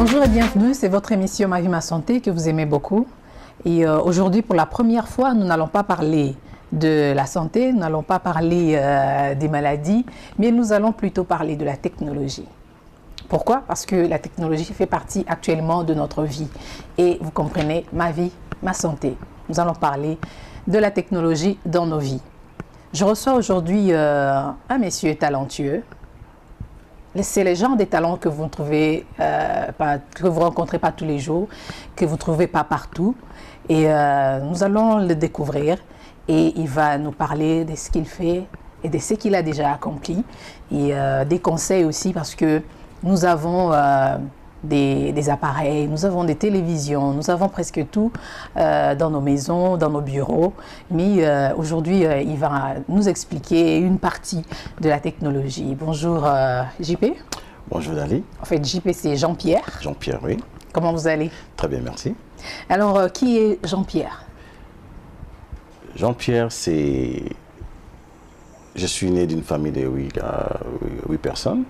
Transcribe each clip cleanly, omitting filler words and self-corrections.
Bonjour et bienvenue, c'est votre émission Ma vie, ma santé que vous aimez beaucoup. Et aujourd'hui, pour la première fois, nous n'allons pas parler de la santé, nous n'allons pas parler des maladies, mais nous allons plutôt parler de la technologie. Pourquoi? Parce que la technologie fait partie actuellement de notre vie. Et vous comprenez, ma vie, ma santé. Nous allons parler de la technologie dans nos vies. Je reçois aujourd'hui un monsieur talentueux. C'est les gens des talents que vous ne trouvez que vous rencontrez pas tous les jours, que vous ne trouvez pas partout. Et nous allons le découvrir et il va nous parler de ce qu'il fait et de ce qu'il a déjà accompli et des conseils aussi parce que nous avons des appareils, nous avons des télévisions, nous avons presque tout dans nos maisons, dans nos bureaux. Mais aujourd'hui, il va nous expliquer une partie de la technologie. Bonjour JP. Bonjour Dali. En fait, JP, c'est Jean-Pierre. Jean-Pierre, oui. Comment vous allez? Très bien, merci. Alors, qui est Jean-Pierre? Jean-Pierre, c'est... Je suis né d'une famille de 8 personnes.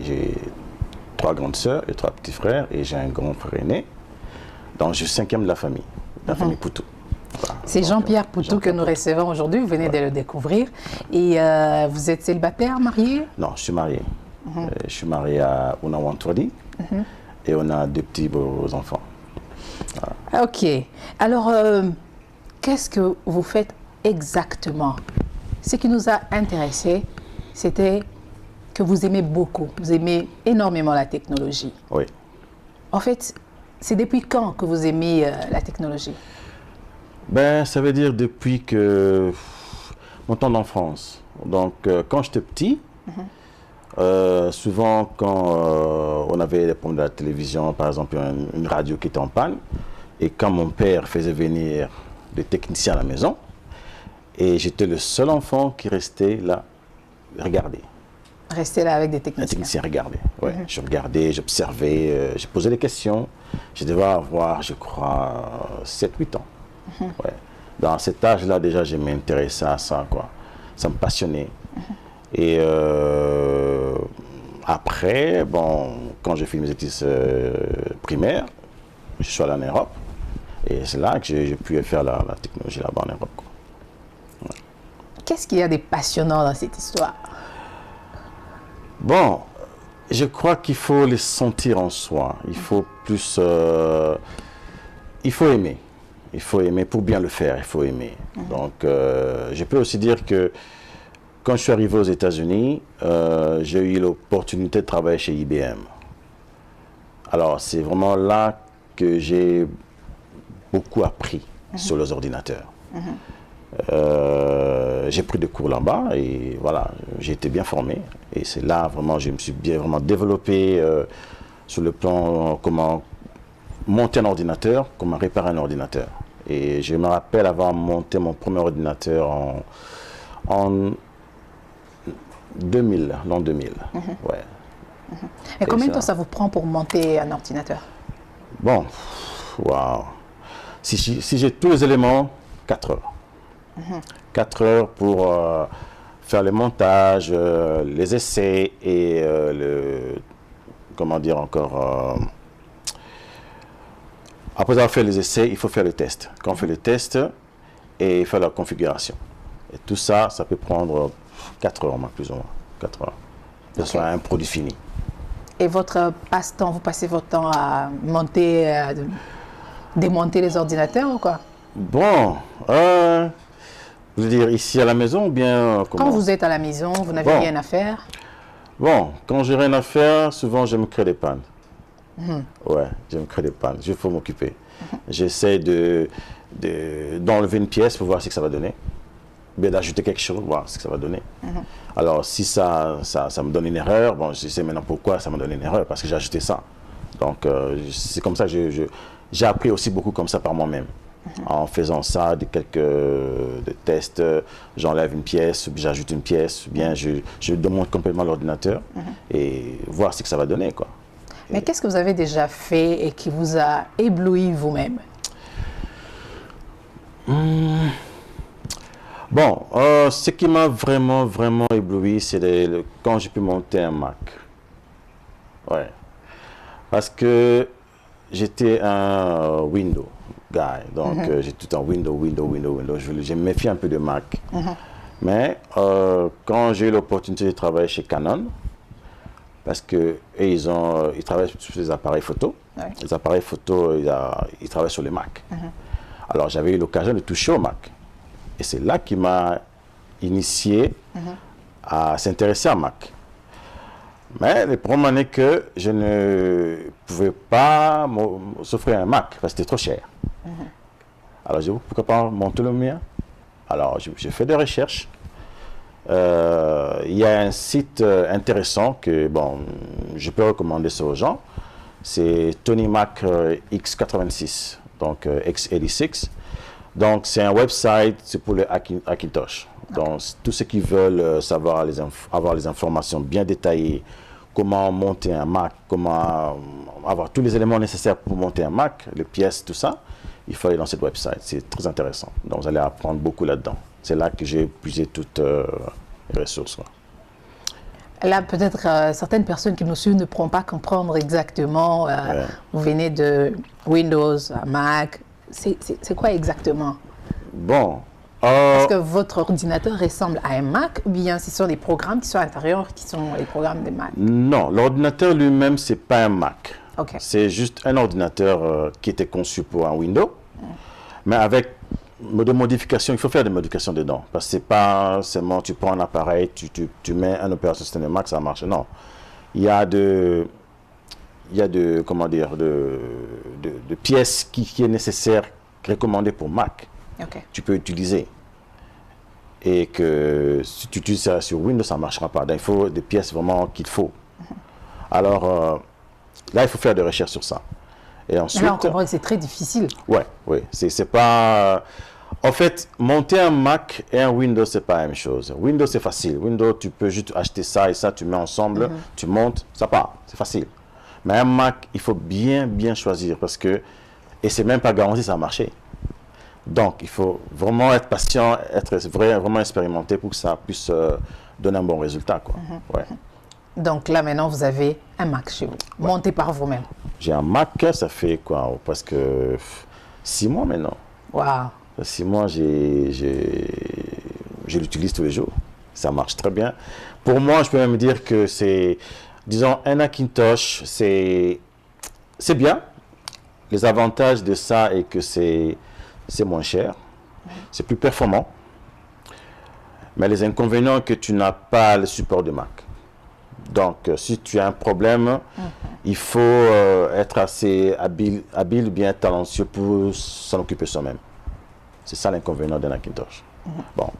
J'ai 3 grandes sœurs et 3 petits frères et j'ai un grand frère aîné. Donc, je suis 5e de la famille Poutou. Voilà. C'est Jean-Pierre Poutou que nous recevons aujourd'hui. Vous venez de le découvrir. Et vous êtes célibataire, marié? Non, je suis marié. Je suis marié à Una Wantwadi et on a 2 petits beaux enfants. Voilà. Ok. Alors, qu'est-ce que vous faites exactement? Ce qui nous a intéressés, c'était que vous aimez beaucoup, vous aimez énormément la technologie. Oui. En fait, c'est depuis quand que vous aimez la technologie? Ben, ça veut dire depuis que mon temps d'enfance. Donc, quand j'étais petit, souvent quand on avait des problèmes de la télévision, par exemple une radio qui était en panne, et quand mon père faisait venir des techniciens à la maison, et j'étais le seul enfant qui restait là, regarder. Rester là avec des techniciens. Les techniciens regardaient. Ouais. Je regardais, j'observais, je posais des questions. Je devais avoir, je crois, 7-8 ans. Ouais. Dans cet âge-là, déjà, je m'intéressais à ça, quoi. Ça me passionnait. Et après, bon, quand j'ai fait mes études primaires, je suis allé en Europe. Et c'est là que j'ai pu faire la technologie là-bas en Europe, quoi. Ouais. Qu'est-ce qu'il y a de passionnant dans cette histoire? Bon, je crois qu'il faut les sentir en soi. Il faut plus... il faut aimer. Il faut aimer pour bien le faire. Il faut aimer. Donc, je peux aussi dire que quand je suis arrivé aux États-Unis, j'ai eu l'opportunité de travailler chez IBM. Alors, c'est vraiment là que j'ai beaucoup appris sur les ordinateurs. J'ai pris des cours là-bas et voilà, j'ai été bien formé. Et c'est là vraiment, je me suis bien vraiment développé sur le plan comment monter un ordinateur, comment réparer un ordinateur. Et je me rappelle avoir monté mon premier ordinateur en 2000, l'an 2000. Ouais. Et combien de temps ça vous prend pour monter un ordinateur? Bon, waouh. Si j'ai tous les éléments, 4 heures. 4 heures pour faire les montages, les essais et comment dire encore, après avoir fait les essais, il faut faire les tests. Quand on fait les tests et faire la configuration. Et tout ça, ça peut prendre 4 heures, plus ou moins. 4 heures. Que ce soit un produit fini. Et votre passe-temps, vous passez votre temps à monter, démonter les ordinateurs ou quoi? Bon, je veux dire ici à la maison ou bien comment? Quand vous êtes à la maison, vous n'avez rien à faire? Bon, quand j'ai rien à faire, souvent je me crée des pannes. Ouais, je me crée des pannes. Il faut m'occuper. J'essaie d'enlever une pièce pour voir ce que ça va donner. Bien d'ajouter quelque chose, voir ce que ça va donner. Alors, si ça me donne une erreur, bon, je sais maintenant pourquoi ça me donne une erreur, parce que j'ai ajouté ça. Donc, c'est comme ça que j'ai appris aussi beaucoup comme ça par moi-même. En faisant ça, quelques tests, j'enlève une pièce, j'ajoute une pièce, bien je démonte complètement l'ordinateur et voir ce que ça va donner, quoi. Mais qu'est-ce que vous avez déjà fait et qui vous a ébloui vous-même? Bon, ce qui m'a vraiment ébloui, c'est quand j'ai pu monter un Mac. Ouais. Parce que j'étais un Windows guy. Donc, j'ai tout le temps Windows. Je me méfie un peu de Mac. Mais quand j'ai eu l'opportunité de travailler chez Canon, parce que ils travaillent sur les appareils photo. Ouais. Les appareils photo, ils travaillent sur les Mac. Alors, j'avais eu l'occasion de toucher au Mac. Et c'est là qui m'a initié à s'intéresser à Mac. Mais le problème est que je ne pouvais pas s'offrir un Mac parce que c'était trop cher. Alors, j'ai dit, pourquoi pas monter le mien? Alors, j'ai fait des recherches. Il y a un site intéressant que bon, je peux recommander ça aux gens. C'est Tony Mac X86, donc X86. Donc, c'est un website, c'est pour le Hackintosh. Donc, tous ceux qui veulent savoir avoir les informations bien détaillées, comment monter un Mac, comment avoir tous les éléments nécessaires pour monter un Mac, les pièces, tout ça, il faut aller dans cette website. C'est très intéressant. Donc, vous allez apprendre beaucoup là-dedans. C'est là que j'ai puisé toutes les ressources. Là, peut-être certaines personnes qui nous suivent ne pourront pas comprendre exactement. Vous venez de Windows, Mac. C'est quoi exactement? Bon. Est-ce que votre ordinateur ressemble à un Mac ou bien ce sont des programmes qui sont à l'intérieur qui sont les programmes de Mac? Non, l'ordinateur lui-même, ce n'est pas un Mac. Okay. C'est juste un ordinateur qui était conçu pour un Windows, mais avec des modifications. Il faut faire des modifications dedans. Parce que ce n'est pas seulement tu prends un appareil, tu mets un opération système de Mac, ça marche. Non. Il y a comment dire, de pièces qui est nécessaire, recommandées pour Mac. Okay. Tu peux utiliser. Et que si tu utilises ça sur Windows, ça ne marchera pas. Donc, il faut des pièces vraiment qu'il faut. Alors, là, il faut faire des recherches sur ça. Et ensuite, là, on comprend que c'est très difficile. Oui. C'est pas... En fait, monter un Mac et un Windows, c'est pas la même chose. Windows, c'est facile. Windows, tu peux juste acheter ça et ça, tu mets ensemble, tu montes, ça part. C'est facile. Mais un Mac, il faut bien choisir parce que... Et c'est même pas garanti que ça va marcher. Donc, il faut vraiment être patient, être vraiment expérimenté pour que ça puisse donner un bon résultat, quoi. Ouais. Donc là, maintenant, vous avez un Mac chez vous, monté par vous-même. J'ai un Mac, ça fait quoi? Presque 6 mois maintenant. Waouh! 6 mois, je l'utilise tous les jours. Ça marche très bien. Pour moi, je peux même dire que c'est, disons, un Hackintosh, c'est bien. Les avantages de ça est que c'est moins cher, c'est plus performant. Mais les inconvénients, que tu n'as pas le support de Mac. Donc, si tu as un problème, il faut être assez habile, bien talentueux pour s'en occuper soi-même. C'est ça l'inconvénient d'un Hackintosh. Bon,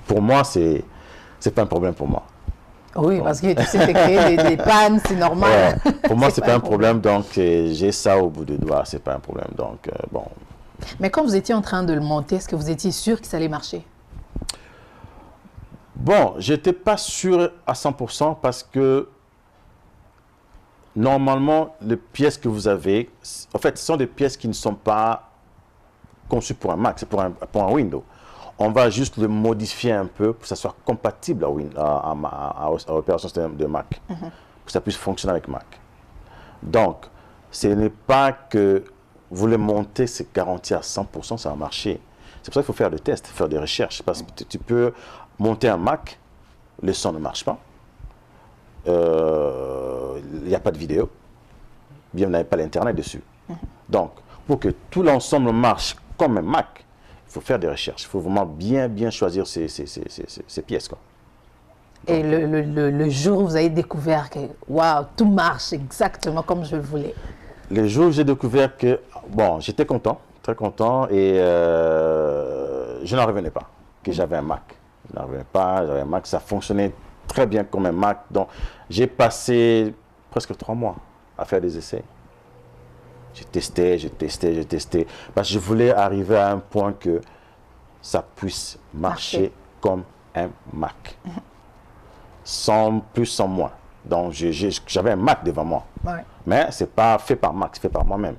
pour moi, c'est pas un problème pour moi. Oui, parce que tu sais créer des pannes, c'est normal. Ouais. Pour moi, c'est pas un problème, donc j'ai ça au bout du doigt, c'est pas un problème. Donc, bon. Mais quand vous étiez en train de le monter, est-ce que vous étiez sûr que ça allait marcher? Bon, j'étais pas sûr à 100% parce que normalement, les pièces que vous avez, en fait, ce sont des pièces qui ne sont pas conçues pour un Mac, c'est pour un Windows. On va juste le modifier un peu pour que ça soit compatible à l'opération système de Mac, pour que ça puisse fonctionner avec Mac. Donc, ce n'est pas que vous le montez, c'est garanti à 100%, ça va marcher. C'est pour ça qu'il faut faire des tests, faire des recherches, parce que tu peux monter un Mac, le son ne marche pas, il n'y a pas de vidéo, bien, vous n'avez pas l'Internet dessus. Donc, pour que tout l'ensemble marche comme un Mac, il faut faire des recherches, il faut vraiment bien choisir ces pièces, quoi. Et le jour où vous avez découvert que, waouh, tout marche exactement comme je le voulais. Le jour où j'ai découvert que, bon, j'étais content, très content, et je n'en revenais pas, que j'avais un Mac. Je n'en revenais pas, j'avais un Mac, ça fonctionnait très bien comme un Mac. Donc, j'ai passé presque 3 mois à faire des essais. J'ai testé, parce que je voulais arriver à un point que ça puisse marcher comme un Mac. Sans plus, sans moins. Donc, j'avais un Mac devant moi. Ouais. Mais ce n'est pas fait par Mac, c'est fait par moi-même.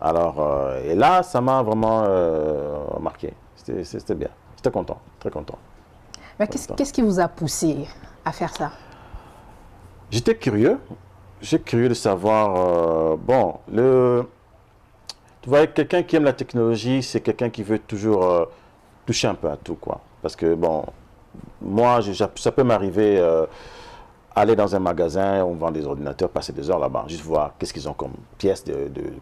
Alors, et là, ça m'a vraiment marqué. C'était bien. J'étais content, très content. Mais qu'est-ce qui vous a poussé à faire ça? J'étais curieux. J'ai curieux de savoir, bon, tu vois, quelqu'un qui aime la technologie, c'est quelqu'un qui veut toujours toucher un peu à tout, quoi. Parce que, bon, moi, ça peut m'arriver aller dans un magasin, on vend des ordinateurs, passer des heures là-bas, juste voir qu'est-ce qu'ils ont comme pièces,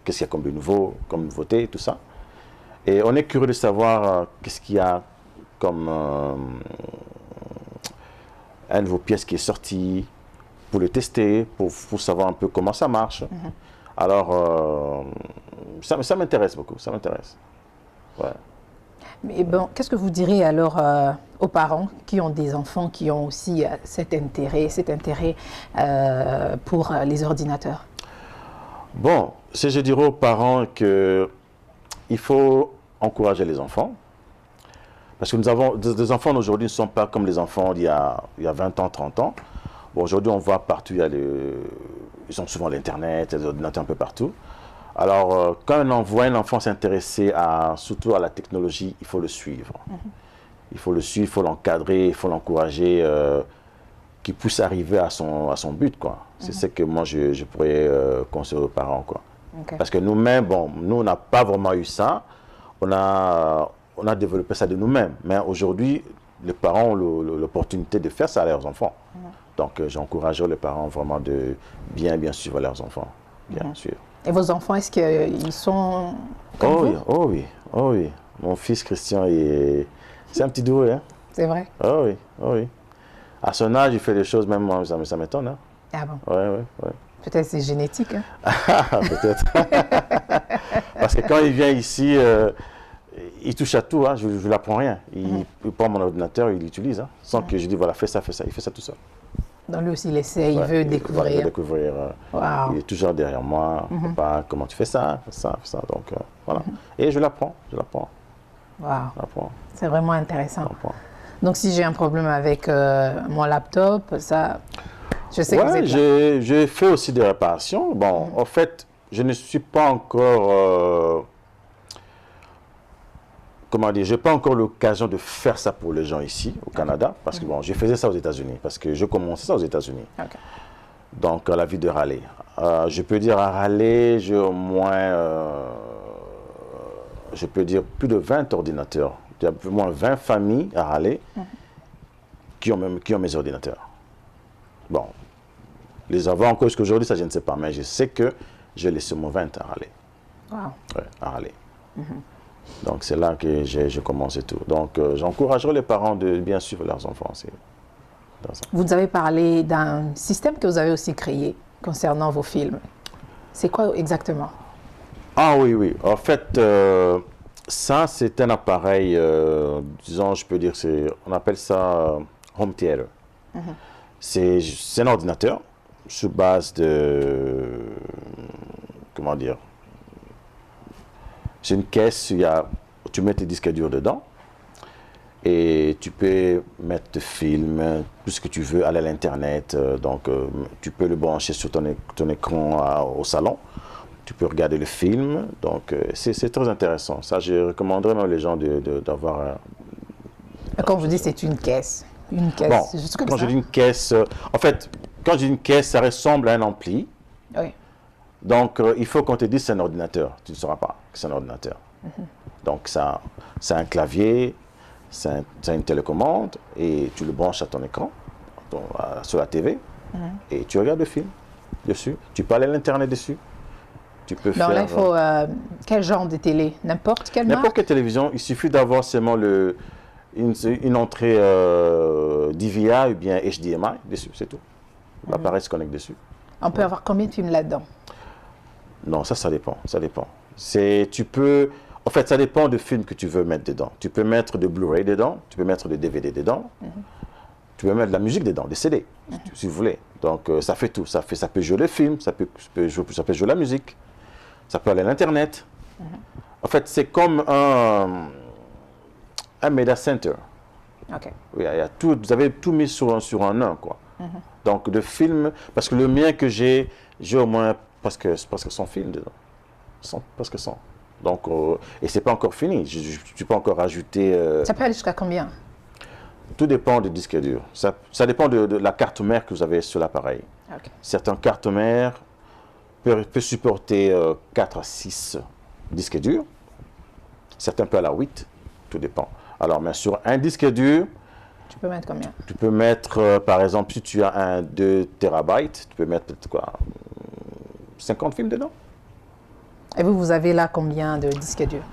qu'est-ce qu'il y a comme de nouveau, comme nouveauté, tout ça. Et on est curieux de savoir qu'est-ce qu'il y a comme un nouveau pièce qui est sorti, pour le tester, pour savoir un peu comment ça marche. Alors, ça m'intéresse beaucoup, ça m'intéresse. Ouais. Mais bon, qu'est-ce que vous direz alors aux parents qui ont des enfants qui ont aussi cet intérêt pour les ordinateurs? Bon, je dirais aux parents qu'il faut encourager les enfants. Parce que nous avons des enfants d'aujourd'hui ne sont pas comme les enfants d'il y a 20 ans, 30 ans. Bon, aujourd'hui, on voit partout, ils ont souvent l'Internet, les ordinateurs un peu partout. Alors, quand on voit un enfant s'intéresser surtout à la technologie, il faut le suivre. Il faut le suivre, il faut l'encadrer, il faut l'encourager, qu'il puisse arriver à son but, quoi. C'est ce que moi, je pourrais conseiller aux parents, quoi. Okay. Parce que nous-mêmes, bon, nous, on n'a pas vraiment eu ça. On a développé ça de nous-mêmes. Mais aujourd'hui, les parents ont l'opportunité de faire ça à leurs enfants. Donc, j'encouragerais les parents vraiment de bien suivre leurs enfants. Bien sûr. Et vos enfants, est-ce qu'ils sont comme vous? Oui. Oh oui. Mon fils Christian, c'est un petit doué. Hein? C'est vrai? Oh oui. À son âge, il fait des choses, même moi, ça m'étonne. Hein? Ah bon? Oui. Peut-être c'est génétique. Hein? Peut-être. Parce que quand il vient ici, il touche à tout. Hein? Je ne l'apprends rien. Il prend mon ordinateur, il l'utilise. Hein? Sans que je dis, voilà, fais ça. Il fait ça tout seul. Donc lui aussi, il essaie, il veut découvrir. Il veut découvrir. Wow. Il est toujours derrière moi. Papa, comment tu fais ça? Ça. Donc, voilà. Et je l'apprends. Wow. C'est vraiment intéressant. Donc, si j'ai un problème avec mon laptop, ça, je sais que vous êtes là. J'ai fait aussi des réparations. Bon, en fait, je ne suis pas encore... comment dire, je n'ai pas encore l'occasion de faire ça pour les gens ici, au Canada, parce que bon, je faisais ça aux États-Unis, parce que je commençais ça aux États-Unis. Okay. Donc, à la vie de Raleigh. Je peux dire à Raleigh, j'ai au moins, je peux dire plus de 20 ordinateurs. Il y a au moins 20 familles à Raleigh qui ont mes ordinateurs. Bon, les avant encore jusqu'aujourd'hui, ça je ne sais pas, mais je sais que j'ai laissé mon 20 à Raleigh. Wow. Ouais, à Raleigh. Donc, c'est là que j'ai commencé tout. Donc, j'encouragerai les parents de bien suivre leurs enfants. Vous avez parlé d'un système que vous avez aussi créé concernant vos films. C'est quoi exactement? Ah oui. En fait, ça, c'est un appareil, disons, je peux dire, on appelle ça home theater. C'est un ordinateur sur base de, comment dire, c'est une caisse, tu mets tes disques durs dedans et tu peux mettre tes films, tout ce que tu veux, aller à l'internet. Donc, tu peux le brancher sur ton écran au salon. Tu peux regarder le film. Donc, c'est très intéressant. Ça, je recommanderais même les gens d'avoir... Quand vous dites c'est une caisse, bon, c'est juste comme quand ça. je dis une caisse, en fait, quand je dis une caisse, ça ressemble à un ampli. Oui. Donc, il faut qu'on te dise c'est un ordinateur. Tu ne sauras pas que c'est un ordinateur. Donc, c'est un clavier, c'est une télécommande et tu le branches à ton écran, sur la TV, et tu regardes le film dessus. Tu peux aller à l'Internet dessus. Tu peux faire... là, il faut quel genre de télé? N'importe quelle marque? N'importe quelle télévision. Il suffit d'avoir seulement une entrée DVI ou bien HDMI dessus, c'est tout. L'appareil se connecte dessus. On peut avoir combien de films là-dedans? Non, ça dépend. En fait, ça dépend du film que tu veux mettre dedans. Tu peux mettre de Blu-ray dedans, tu peux mettre de DVD dedans, tu peux mettre de la musique dedans, des CD, si vous voulez. Donc, ça fait tout. Ça peut jouer le film, ça peut jouer la musique, ça peut aller à l'Internet. En fait, c'est comme un media center. Okay. Oui, il y a tout, vous avez tout mis sur un quoi. Donc, de films, parce que le mien que j'ai au moins presque 100 films dedans. Presque 100. Donc, et c'est pas encore fini. Je peux encore rajouter... Ça peut aller jusqu'à combien? Tout dépend du disque dur. Ça dépend de la carte mère que vous avez sur l'appareil. Ok. Certaines cartes mères peuvent supporter 4 à 6 disques durs. Certains peuvent aller à 8, tout dépend. Alors, mais sur un disque dur, Tu peux mettre combien? tu peux mettre, par exemple, si tu as un 2 terabytes, tu peux mettre peut-être quoi, 50 films dedans. Et vous, vous avez là combien de disques durs?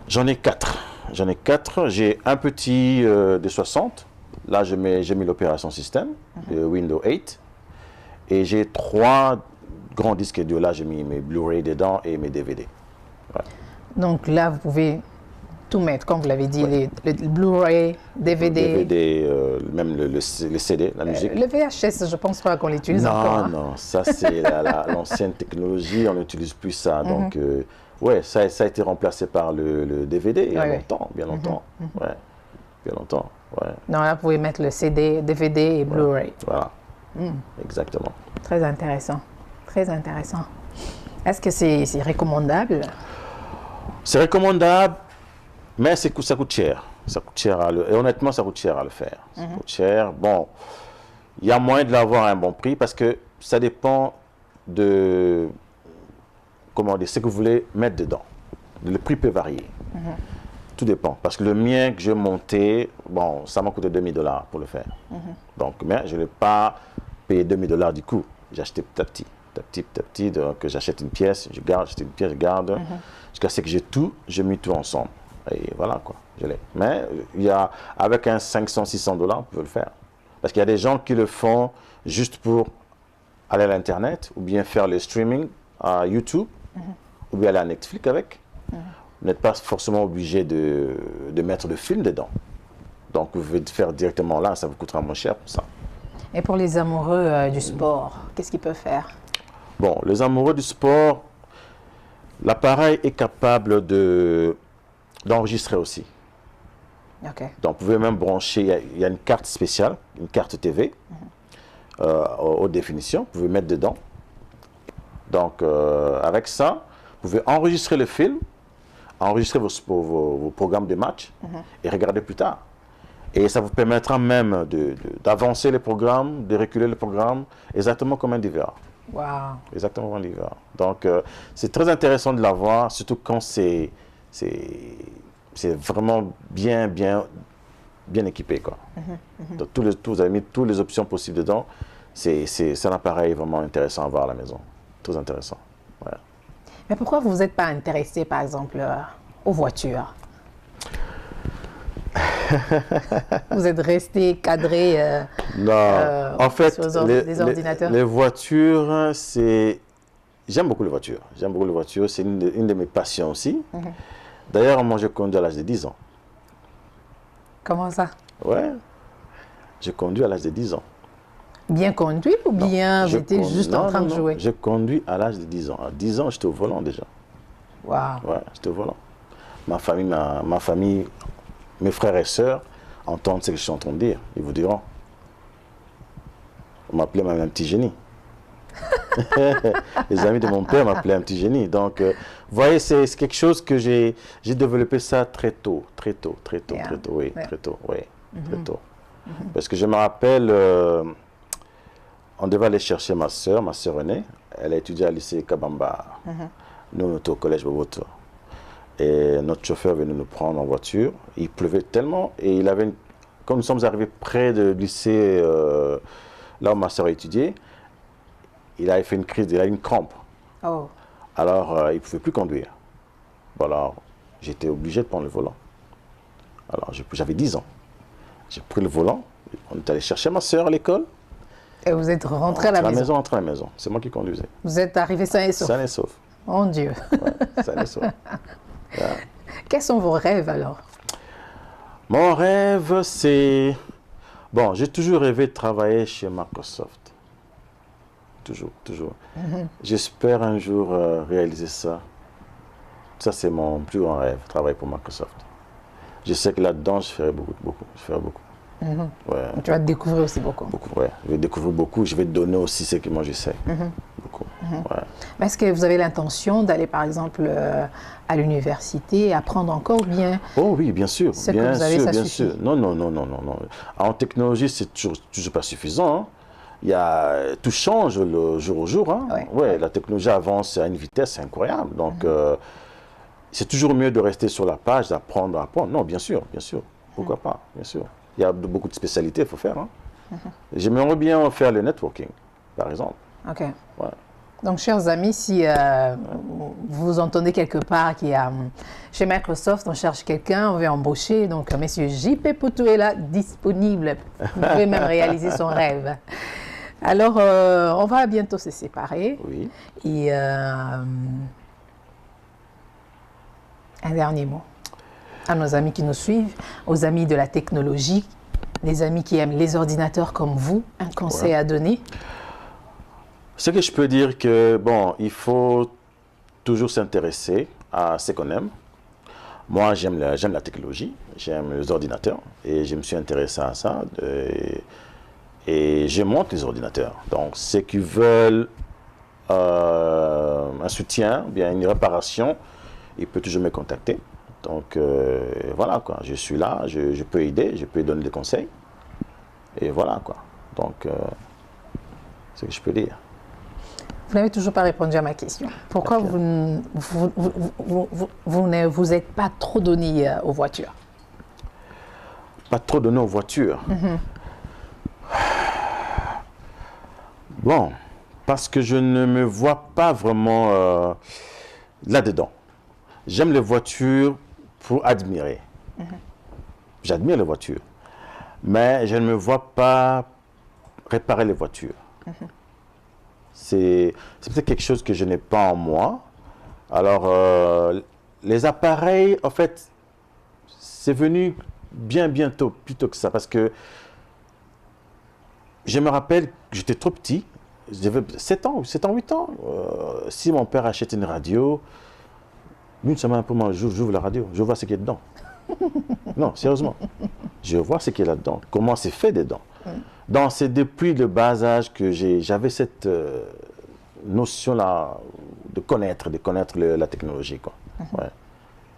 J'en ai 4. J'en ai 4. J'ai un petit de 60. Là, j'ai mis l'opération système, de Windows 8. Et j'ai 3 grands disques durs. Là, j'ai mis mes Blu-ray dedans et mes DVD. Ouais. Donc là, vous pouvez tout mettre, comme vous l'avez dit, les Blu-ray, DVD. Même le CD, la musique. Le VHS, je ne pense pas qu'on l'utilise encore. Hein. Non, ça c'est l'ancienne technologie, on n'utilise plus ça. Donc, ouais, ça a été remplacé par le DVD il y a longtemps, bien longtemps. Ouais, bien longtemps. Ouais. Non, là, vous pouvez mettre le CD, DVD et Blu-ray. Voilà, exactement. Très intéressant, très intéressant. Est-ce que c'est recommandable? C'est recommandable, mais ça coûte cher. Ça coûte cher et honnêtement, ça coûte cher à le faire. Ça coûte cher. Bon, il y a moyen de l'avoir à un bon prix parce que ça dépend de comment dire, ce que vous voulez mettre dedans. Le prix peut varier. Tout dépend. Parce que le mien que j'ai monté, bon, ça m'a coûté 2000 $ pour le faire. Donc, mais je n'ai pas payé 2000 $ du coup. J'ai acheté petit à petit. Donc, j'achète une pièce, je garde, j'achète une pièce, je garde. Jusqu'à ce que j'ai tout, j'ai mis tout ensemble. Et voilà quoi, je l'ai. Mais il y a, avec un 500-600 $, on peut le faire. Parce qu'il y a des gens qui le font juste pour aller à l'Internet, ou bien faire le streaming à YouTube, ou bien aller à Netflix avec. Vous n'êtes pas forcément obligé de mettre le film dedans. Donc vous pouvez le faire directement là, ça vous coûtera moins cher pour ça. Et pour les amoureux du sport, qu'est-ce qu'ils peuvent faire? Bon, les amoureux du sport, l'appareil est capable d'enregistrer aussi. Okay. Donc, vous pouvez même brancher, il y a une carte spéciale, une carte TV, haute définition, vous pouvez mettre dedans. Donc, avec ça, vous pouvez enregistrer le film, enregistrer vos programmes de match et regarder plus tard. Et ça vous permettra même d'avancer les programmes, de reculer le programme, exactement comme un DVR. Wow. Exactement comme un DVR. Donc, c'est très intéressant de l'avoir, surtout quand c'est vraiment bien équipé, quoi. Donc, vous avez mis toutes les options possibles dedans. C'est un appareil vraiment intéressant à avoir à la maison. Très intéressant. Ouais. Mais pourquoi vous n'êtes pas intéressé, par exemple, aux voitures? Vous êtes resté cadré non. En fait, sur des ordinateurs? Les voitures, c'est... J'aime beaucoup les voitures. J'aime beaucoup les voitures. C'est une de mes passions aussi. D'ailleurs, moi, je conduis à l'âge de 10 ans. Comment ça? Ouais. Je conduis à l'âge de 10 ans. Bien conduit ou bien vous étiez juste en train de jouer? Je conduis à l'âge de 10 ans. À 10 ans, j'étais au volant déjà. Waouh. Ouais, j'étais au volant. Ma famille, mes frères et sœurs entendent ce que je suis en train de dire. Ils vous diront. On m'appelait même un petit génie. Les amis de mon père m'appelaient un petit génie. Donc, vous voyez, c'est quelque chose que j'ai développé ça très tôt. Très tôt. Très tôt. Parce que je me rappelle, on devait aller chercher ma sœur aînée. Elle a étudié à lycée Kabamba. Nous, on était au collège Boboto. Et notre chauffeur venait nous prendre en voiture. Il pleuvait tellement. Et quand nous sommes arrivés près du lycée, là où ma sœur a étudié, il a fait une crise, il a eu une crampe. Oh. Alors, il ne pouvait plus conduire. Bon, alors, j'étais obligé de prendre le volant. Alors, j'avais 10 ans. J'ai pris le volant. On est allé chercher ma sœur à l'école. Et vous êtes rentré à la maison? Rentré à la maison. C'est moi qui conduisais. Vous êtes arrivé sain et sauf? Sain et sauf. Mon Dieu. Ouais, sain et sauf. Yeah. Quels sont vos rêves alors? Mon rêve, c'est... Bon, j'ai toujours rêvé de travailler chez Microsoft. Toujours. J'espère un jour réaliser ça. Ça, c'est mon plus grand rêve, travailler pour Microsoft. Je sais que là-dedans, je ferai beaucoup. Ouais. Tu vas découvrir aussi beaucoup. Ouais. Je vais découvrir beaucoup. Je vais donner aussi ce que moi je sais. Beaucoup. Ouais. Est-ce que vous avez l'intention d'aller, par exemple, à l'université, apprendre encore bien? Oh oui, bien sûr. Ce que vous avez, ça bien suffit. sûr. Non. En technologie, c'est toujours pas suffisant. Hein. tout change le jour au jour. Hein. Ouais, la technologie avance à une vitesse incroyable. Donc, c'est toujours mieux de rester sur la page, d'apprendre à apprendre. Non, bien sûr, bien sûr. Pourquoi pas, bien sûr. Il y a beaucoup de spécialités, il faut faire. Hein. J'aimerais bien faire le networking, par exemple. OK. Ouais. Donc, chers amis, si vous entendez quelque part qu'il y a chez Microsoft, on cherche quelqu'un, on veut embaucher. Donc, monsieur J.P. Poutou est là, disponible. Vous pouvez même réaliser son rêve. Alors, on va bientôt se séparer. Oui. Et un dernier mot à nos amis qui nous suivent, aux amis de la technologie, les amis qui aiment les ordinateurs comme vous, un conseil à donner? Ce que je peux dire que, bon, il faut toujours s'intéresser à ce qu'on aime. Moi, j'aime la technologie, j'aime les ordinateurs et je me suis intéressé à ça et je monte les ordinateurs. Donc, ceux qui veulent un soutien, bien une réparation, ils peuvent toujours me contacter. Donc, voilà, quoi. Je suis là, je peux aider, je peux donner des conseils. Et voilà, quoi. Donc, c'est ce que je peux dire. Vous n'avez toujours pas répondu à ma question. Pourquoi vous ne vous êtes pas trop donné aux voitures? Pas trop donné aux voitures? Bon, parce que je ne me vois pas vraiment là-dedans. J'aime les voitures pour admirer. J'admire les voitures. Mais je ne me vois pas réparer les voitures. C'est peut-être quelque chose que je n'ai pas en moi. Alors, les appareils, en fait, c'est venu bien bientôt, plutôt que ça. Parce que je me rappelle que j'étais trop petit. J'avais 7 ans, 8 ans. Si mon père achète une radio, une semaine après moi, j'ouvre la radio, je vois ce qu'il y a dedans. Non, sérieusement. Je vois ce qu'il y a là-dedans, comment c'est fait dedans. Donc, c'est depuis le bas âge que j'avais cette notion-là de connaître la technologie, quoi. Ouais.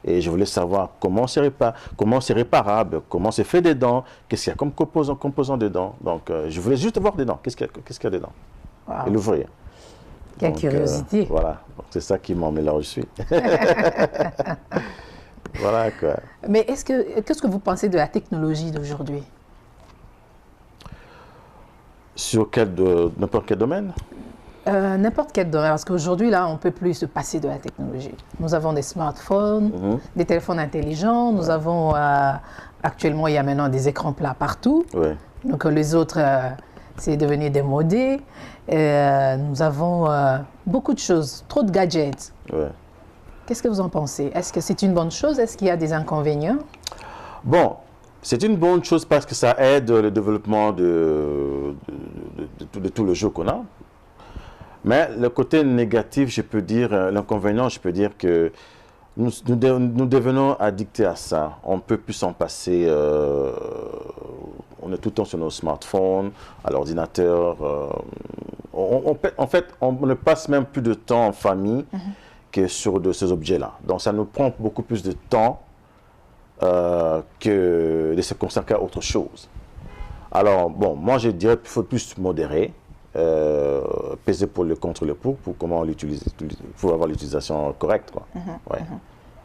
Et je voulais savoir comment c'est réparable, comment c'est fait dedans, qu'est-ce qu'il y a comme composant dedans. Donc, je voulais juste voir dedans, qu'est-ce qu'il y a dedans. Wow. Et l'ouvrir. Quelle curiosité. Voilà, c'est ça qui m'emmène là où je suis. Voilà, quoi. Mais qu'est-ce que vous pensez de la technologie d'aujourd'hui? Sur n'importe quel domaine? N'importe quel domaine, parce qu'aujourd'hui, là, on ne peut plus se passer de la technologie. Nous avons des smartphones, des téléphones intelligents, nous avons, actuellement, il y a maintenant des écrans plats partout. Ouais. Donc, les autres, c'est devenu démodé. Nous avons beaucoup de choses, trop de gadgets. Ouais. Qu'est-ce que vous en pensez? Est-ce que c'est une bonne chose? Est-ce qu'il y a des inconvénients? Bon, c'est une bonne chose parce que ça aide le développement de tout le jeu qu'on a. Mais le côté négatif, je peux dire, l'inconvénient, je peux dire que nous devenons addictés à ça. On ne peut plus s'en passer. On est tout le temps sur nos smartphones, à l'ordinateur. En fait, on ne passe même plus de temps en famille que sur ces objets-là. Donc, ça nous prend beaucoup plus de temps que de se consacrer à autre chose. Alors, bon, moi, je dirais qu'il faut plus modérer, peser pour le contre le pour comment l'utiliser, pour avoir l'utilisation correcte, quoi. Ouais.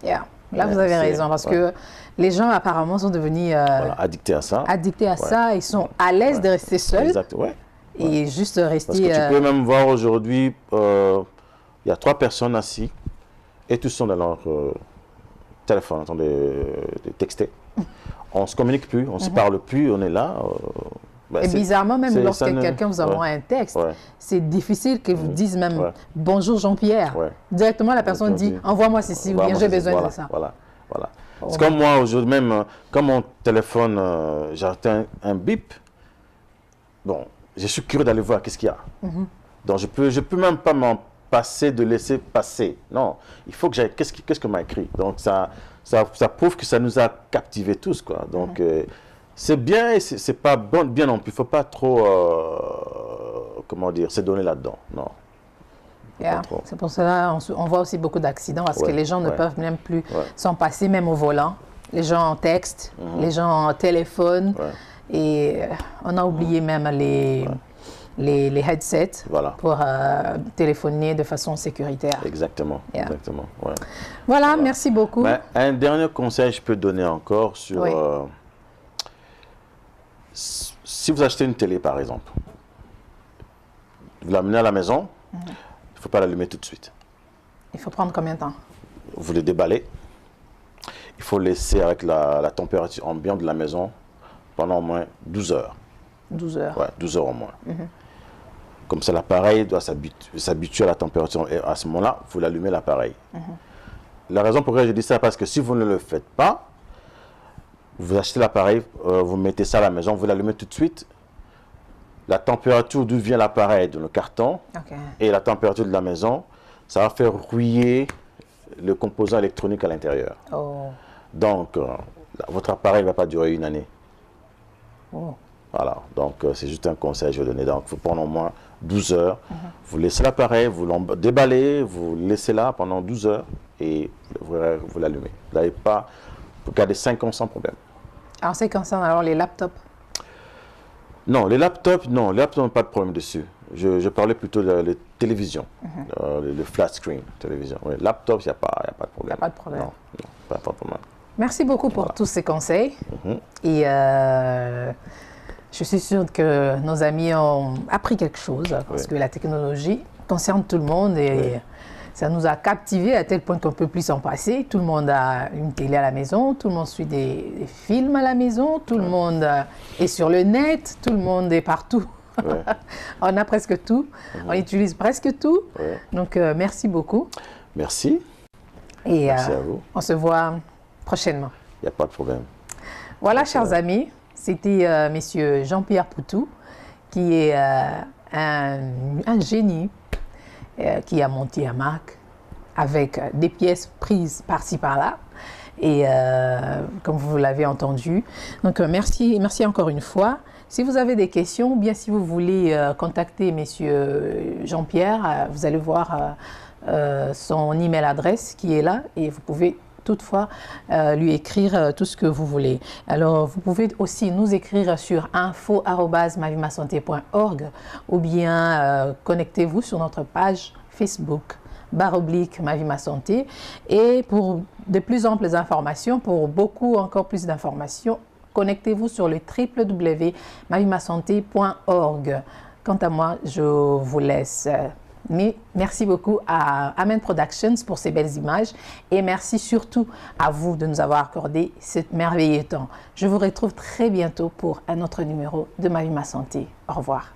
Yeah. Là, vous avez raison, parce que les gens, apparemment, sont devenus addictés à ça. Addictés à ça, ils sont à l'aise de rester seuls. Exact, ouais. Et juste rester... Parce que tu peux même voir aujourd'hui, il y a 3 personnes assises et tous sont dans leur téléphone en train de texter. On ne se communique plus, on ne se parle plus, on est là. Et bizarrement, même lorsque quelqu'un vous envoie un texte, c'est difficile qu'ils vous disent même « Bonjour Jean-Pierre ». Directement, la personne dit « Envoie-moi ceci » ou bien « J'ai besoin de ça ». Voilà. C'est comme moi, aujourd'hui même, quand mon téléphone, j'atteins un bip, bon, je suis curieux d'aller voir qu'est-ce qu'il y a. Donc, je peux même pas m'en passer, de laisser passer. Non, il faut que j'aille, qu'est-ce que m'a écrit. Donc, ça prouve que ça nous a captivés tous, quoi. Donc, c'est bien et c'est pas bien non plus. Il ne faut pas trop, comment dire, se donner là-dedans. Non. Yeah. C'est pour cela on voit aussi beaucoup d'accidents parce que les gens ne peuvent même plus s'en passer, même au volant. Les gens en texte, les gens en téléphone. Et on a oublié même les headsets Voilà. pour téléphoner de façon sécuritaire. Exactement. Yeah. Exactement. Ouais. Voilà, merci beaucoup. Mais un dernier conseil que je peux donner encore sur... Oui. Si vous achetez une télé, par exemple, vous l'amenez à la maison, il ne faut pas l'allumer tout de suite. Il faut prendre combien de temps? Vous le déballez. Il faut laisser avec la température ambiante de la maison pendant au moins 12 heures. 12 heures. Ouais, 12 heures au moins. Comme ça, l'appareil doit s'habituer à la température. Et à ce moment-là, vous l'allumez l'appareil. La raison pour laquelle je dis ça, parce que si vous ne le faites pas, vous achetez l'appareil, vous mettez ça à la maison, vous l'allumez tout de suite. La température d'où vient l'appareil de le carton et la température de la maison, ça va faire rouiller le composant électronique à l'intérieur. Oh. Donc, votre appareil ne va pas durer une année. Oh. Voilà, donc c'est juste un conseil que je vais donner. Donc, il faut prendre au moins 12 heures. Vous laissez l'appareil, vous déballez, vous le laissez là pendant 12 heures et vous l'allumez. Vous n'avez pas, vous gardez 5 ans sans problème. En ce qui concerne alors les laptops? Non, les laptops n'ont pas de problème dessus. Je parlais plutôt de télévision, le flat screen télévision. Oui, laptop, il n'y a pas de problème. Il n'y a pas de problème. Non, pas de problème. Merci beaucoup pour tous ces conseils. Et je suis sûre que nos amis ont appris quelque chose parce que la technologie concerne tout le monde et ça nous a captivés à tel point qu'on ne peut plus s'en passer. Tout le monde a une télé à la maison, tout le monde suit des films à la maison, tout le monde est sur le net, tout le monde est partout. On a presque tout, on utilise presque tout. Donc, merci beaucoup. Merci. Et merci à vous. On se voit prochainement. Il n'y a pas de problème. Voilà, merci, chers amis, c'était monsieur Jean-Pierre Poutou, qui est un génie qui a monté un Mac avec des pièces prises par-ci par-là. Et comme vous l'avez entendu. Donc, merci encore une fois. Si vous avez des questions, ou bien si vous voulez contacter monsieur Jean-Pierre, vous allez voir son email adresse qui est là et vous pouvez toutefois lui écrire tout ce que vous voulez. Alors, vous pouvez aussi nous écrire sur info@mavimasanté.org ou bien connectez-vous sur notre page Facebook /Ma Vie Ma Santé. Et pour de plus amples informations, pour encore plus d'informations, connectez-vous sur le www.mavimasanté.org. Quant à moi, je vous laisse. Mais merci beaucoup à Amen Productions pour ces belles images et merci surtout à vous de nous avoir accordé ce merveilleux temps. Je vous retrouve très bientôt pour un autre numéro de Ma Vie Ma Santé. Au revoir.